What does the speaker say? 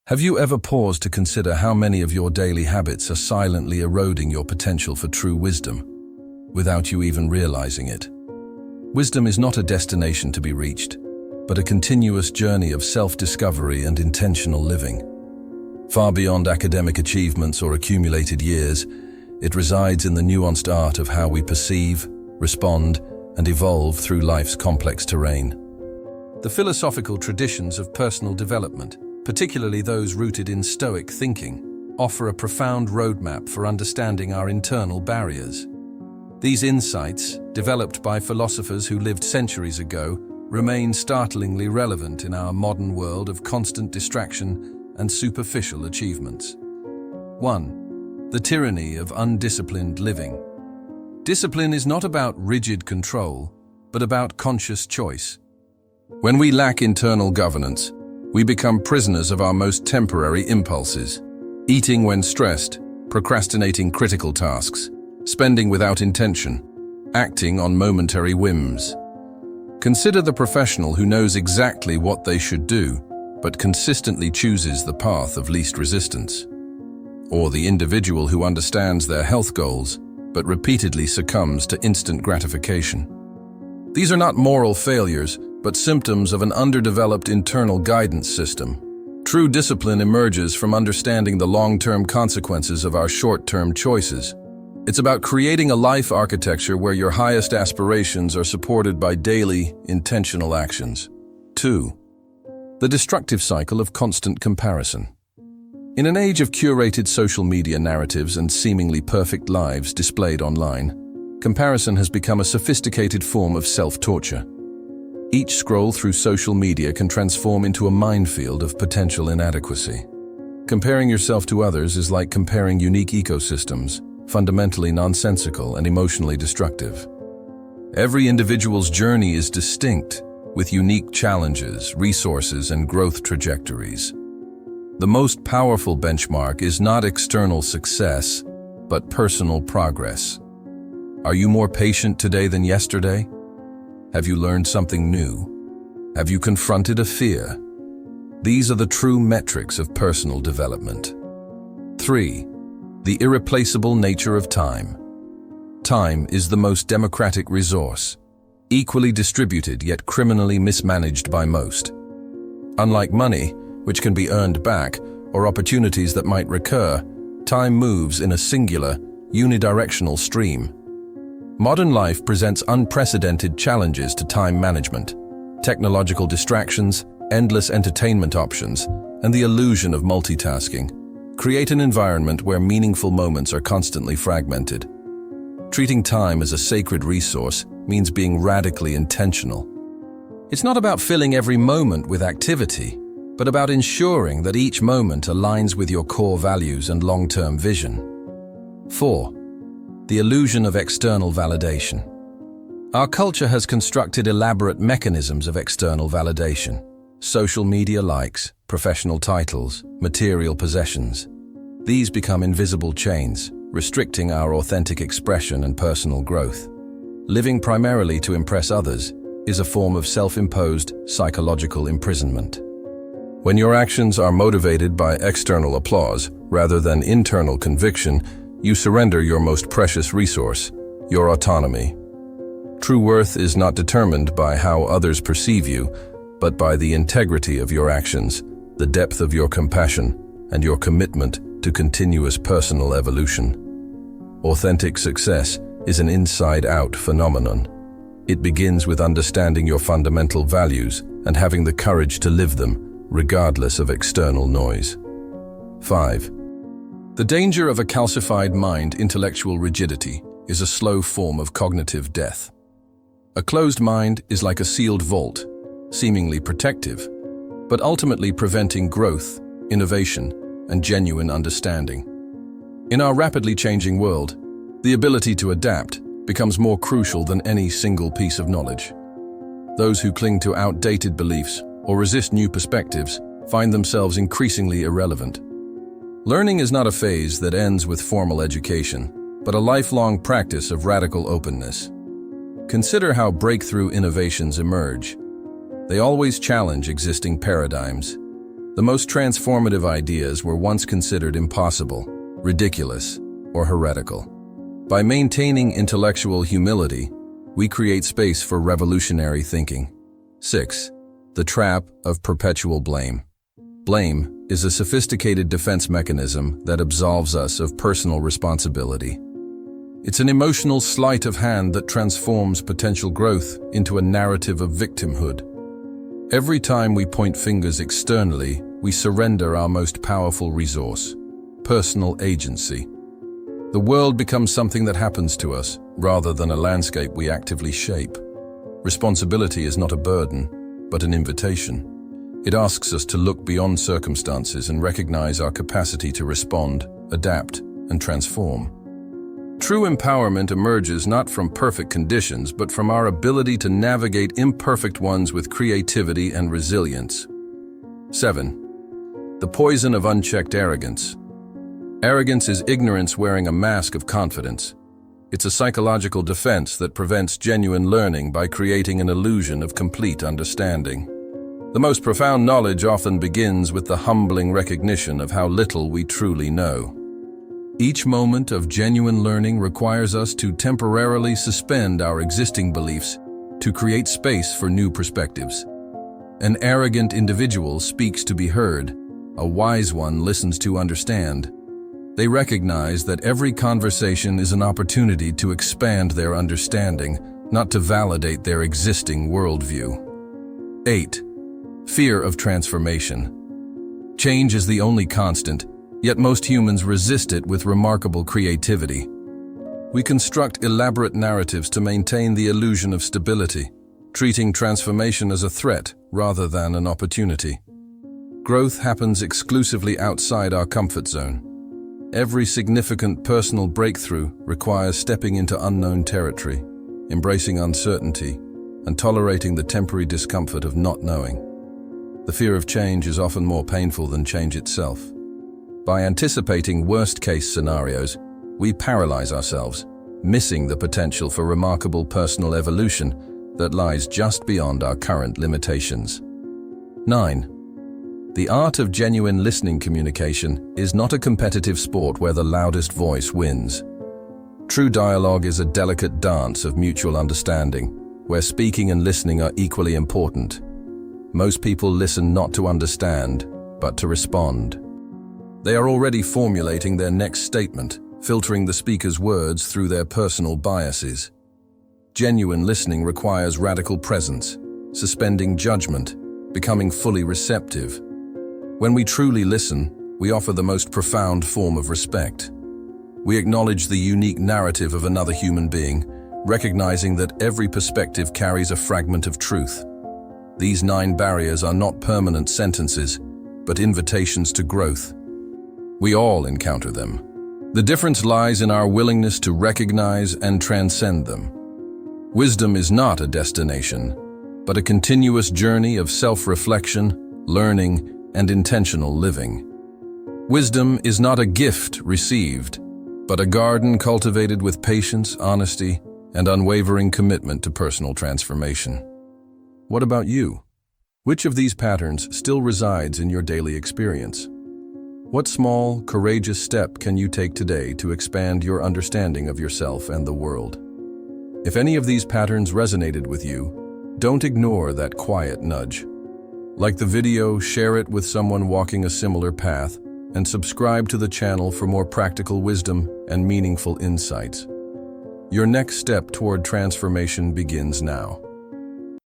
Have you ever paused to consider how many of your daily habits are silently eroding your potential for true wisdom, without you even realizing it? Wisdom is not a destination to be reached, but a continuous journey of self-discovery and intentional living. Far beyond academic achievements or accumulated years, it resides in the nuanced art of how we perceive, respond, and evolve through life's complex terrain. The philosophical traditions of personal development, particularly those rooted in Stoic thinking, offer a profound roadmap for understanding our internal barriers. These insights, developed by philosophers who lived centuries ago, remain startlingly relevant in our modern world of constant distraction and superficial achievements. 1. The tyranny of undisciplined living. Discipline is not about rigid control, but about conscious choice. When we lack internal governance, we become prisoners of our most temporary impulses, eating when stressed, procrastinating critical tasks, spending without intention, acting on momentary whims. Consider the professional who knows exactly what they should do, but consistently chooses the path of least resistance. Or the individual who understands their health goals, but repeatedly succumbs to instant gratification. These are not moral failures, but symptoms of an underdeveloped internal guidance system. True discipline emerges from understanding the long-term consequences of our short-term choices. It's about creating a life architecture where your highest aspirations are supported by daily, intentional actions. 2. The destructive cycle of constant comparison. In an age of curated social media narratives and seemingly perfect lives displayed online, comparison has become a sophisticated form of self-torture. Each scroll through social media can transform into a minefield of potential inadequacy. Comparing yourself to others is like comparing unique ecosystems, fundamentally nonsensical and emotionally destructive. Every individual's journey is distinct, with unique challenges, resources, and growth trajectories. The most powerful benchmark is not external success, but personal progress. Are you more patient today than yesterday? Have you learned something new? Have you confronted a fear? These are the true metrics of personal development. 3. The irreplaceable nature of time. Time is the most democratic resource, equally distributed yet criminally mismanaged by most. Unlike money, which can be earned back, or opportunities that might recur, time moves in a singular, unidirectional stream. Modern life presents unprecedented challenges to time management. Technological distractions, endless entertainment options, and the illusion of multitasking create an environment where meaningful moments are constantly fragmented. Treating time as a sacred resource means being radically intentional. It's not about filling every moment with activity, but about ensuring that each moment aligns with your core values and long-term vision. 4. The illusion of external validation. Our culture has constructed elaborate mechanisms of external validation. Social media likes, professional titles, material possessions. These become invisible chains, restricting our authentic expression and personal growth. Living primarily to impress others is a form of self-imposed psychological imprisonment. When your actions are motivated by external applause rather than internal conviction, you surrender your most precious resource, your autonomy. True worth is not determined by how others perceive you, but by the integrity of your actions, the depth of your compassion, and your commitment to continuous personal evolution. Authentic success is an inside-out phenomenon. It begins with understanding your fundamental values and having the courage to live them, regardless of external noise. 5. The danger of a calcified mind. Intellectual rigidity is a slow form of cognitive death. A closed mind is like a sealed vault, seemingly protective, but ultimately preventing growth, innovation, and genuine understanding. In our rapidly changing world, the ability to adapt becomes more crucial than any single piece of knowledge. Those who cling to outdated beliefs or resist new perspectives find themselves increasingly irrelevant. Learning is not a phase that ends with formal education, but a lifelong practice of radical openness. Consider how breakthrough innovations emerge. They always challenge existing paradigms. The most transformative ideas were once considered impossible, ridiculous, or heretical. By maintaining intellectual humility, we create space for revolutionary thinking. 6. The trap of perpetual blame. Blame is a sophisticated defense mechanism that absolves us of personal responsibility. It's an emotional sleight of hand that transforms potential growth into a narrative of victimhood. Every time we point fingers externally, we surrender our most powerful resource, personal agency. The world becomes something that happens to us, rather than a landscape we actively shape. Responsibility is not a burden, but an invitation. It asks us to look beyond circumstances and recognize our capacity to respond, adapt, and transform. True empowerment emerges not from perfect conditions, but from our ability to navigate imperfect ones with creativity and resilience. 7. The poison of unchecked arrogance. Arrogance is ignorance wearing a mask of confidence. It's a psychological defense that prevents genuine learning by creating an illusion of complete understanding. The most profound knowledge often begins with the humbling recognition of how little we truly know. Each moment of genuine learning requires us to temporarily suspend our existing beliefs to create space for new perspectives. An arrogant individual speaks to be heard. A wise one listens to understand. They recognize that every conversation is an opportunity to expand their understanding, not to validate their existing worldview. 8. Fear of transformation. Change is the only constant, yet most humans resist it with remarkable creativity. We construct elaborate narratives to maintain the illusion of stability, treating transformation as a threat rather than an opportunity. Growth happens exclusively outside our comfort zone. Every significant personal breakthrough requires stepping into unknown territory, embracing uncertainty, and tolerating the temporary discomfort of not knowing. The fear of change is often more painful than change itself. By anticipating worst-case scenarios, we paralyze ourselves, missing the potential for remarkable personal evolution that lies just beyond our current limitations. 9. The art of genuine listening communication is not a competitive sport where the loudest voice wins. True dialogue is a delicate dance of mutual understanding, where speaking and listening are equally important. Most people listen not to understand, but to respond. They are already formulating their next statement, filtering the speaker's words through their personal biases. Genuine listening requires radical presence, suspending judgment, becoming fully receptive. When we truly listen, we offer the most profound form of respect. We acknowledge the unique narrative of another human being, recognizing that every perspective carries a fragment of truth. These 9 barriers are not permanent sentences, but invitations to growth. We all encounter them. The difference lies in our willingness to recognize and transcend them. Wisdom is not a destination, but a continuous journey of self-reflection, learning, and intentional living. Wisdom is not a gift received, but a garden cultivated with patience, honesty, and unwavering commitment to personal transformation. What about you? Which of these patterns still resides in your daily experience? What small, courageous step can you take today to expand your understanding of yourself and the world? If any of these patterns resonated with you, don't ignore that quiet nudge. Like the video, share it with someone walking a similar path, and subscribe to the channel for more practical wisdom and meaningful insights. Your next step toward transformation begins now.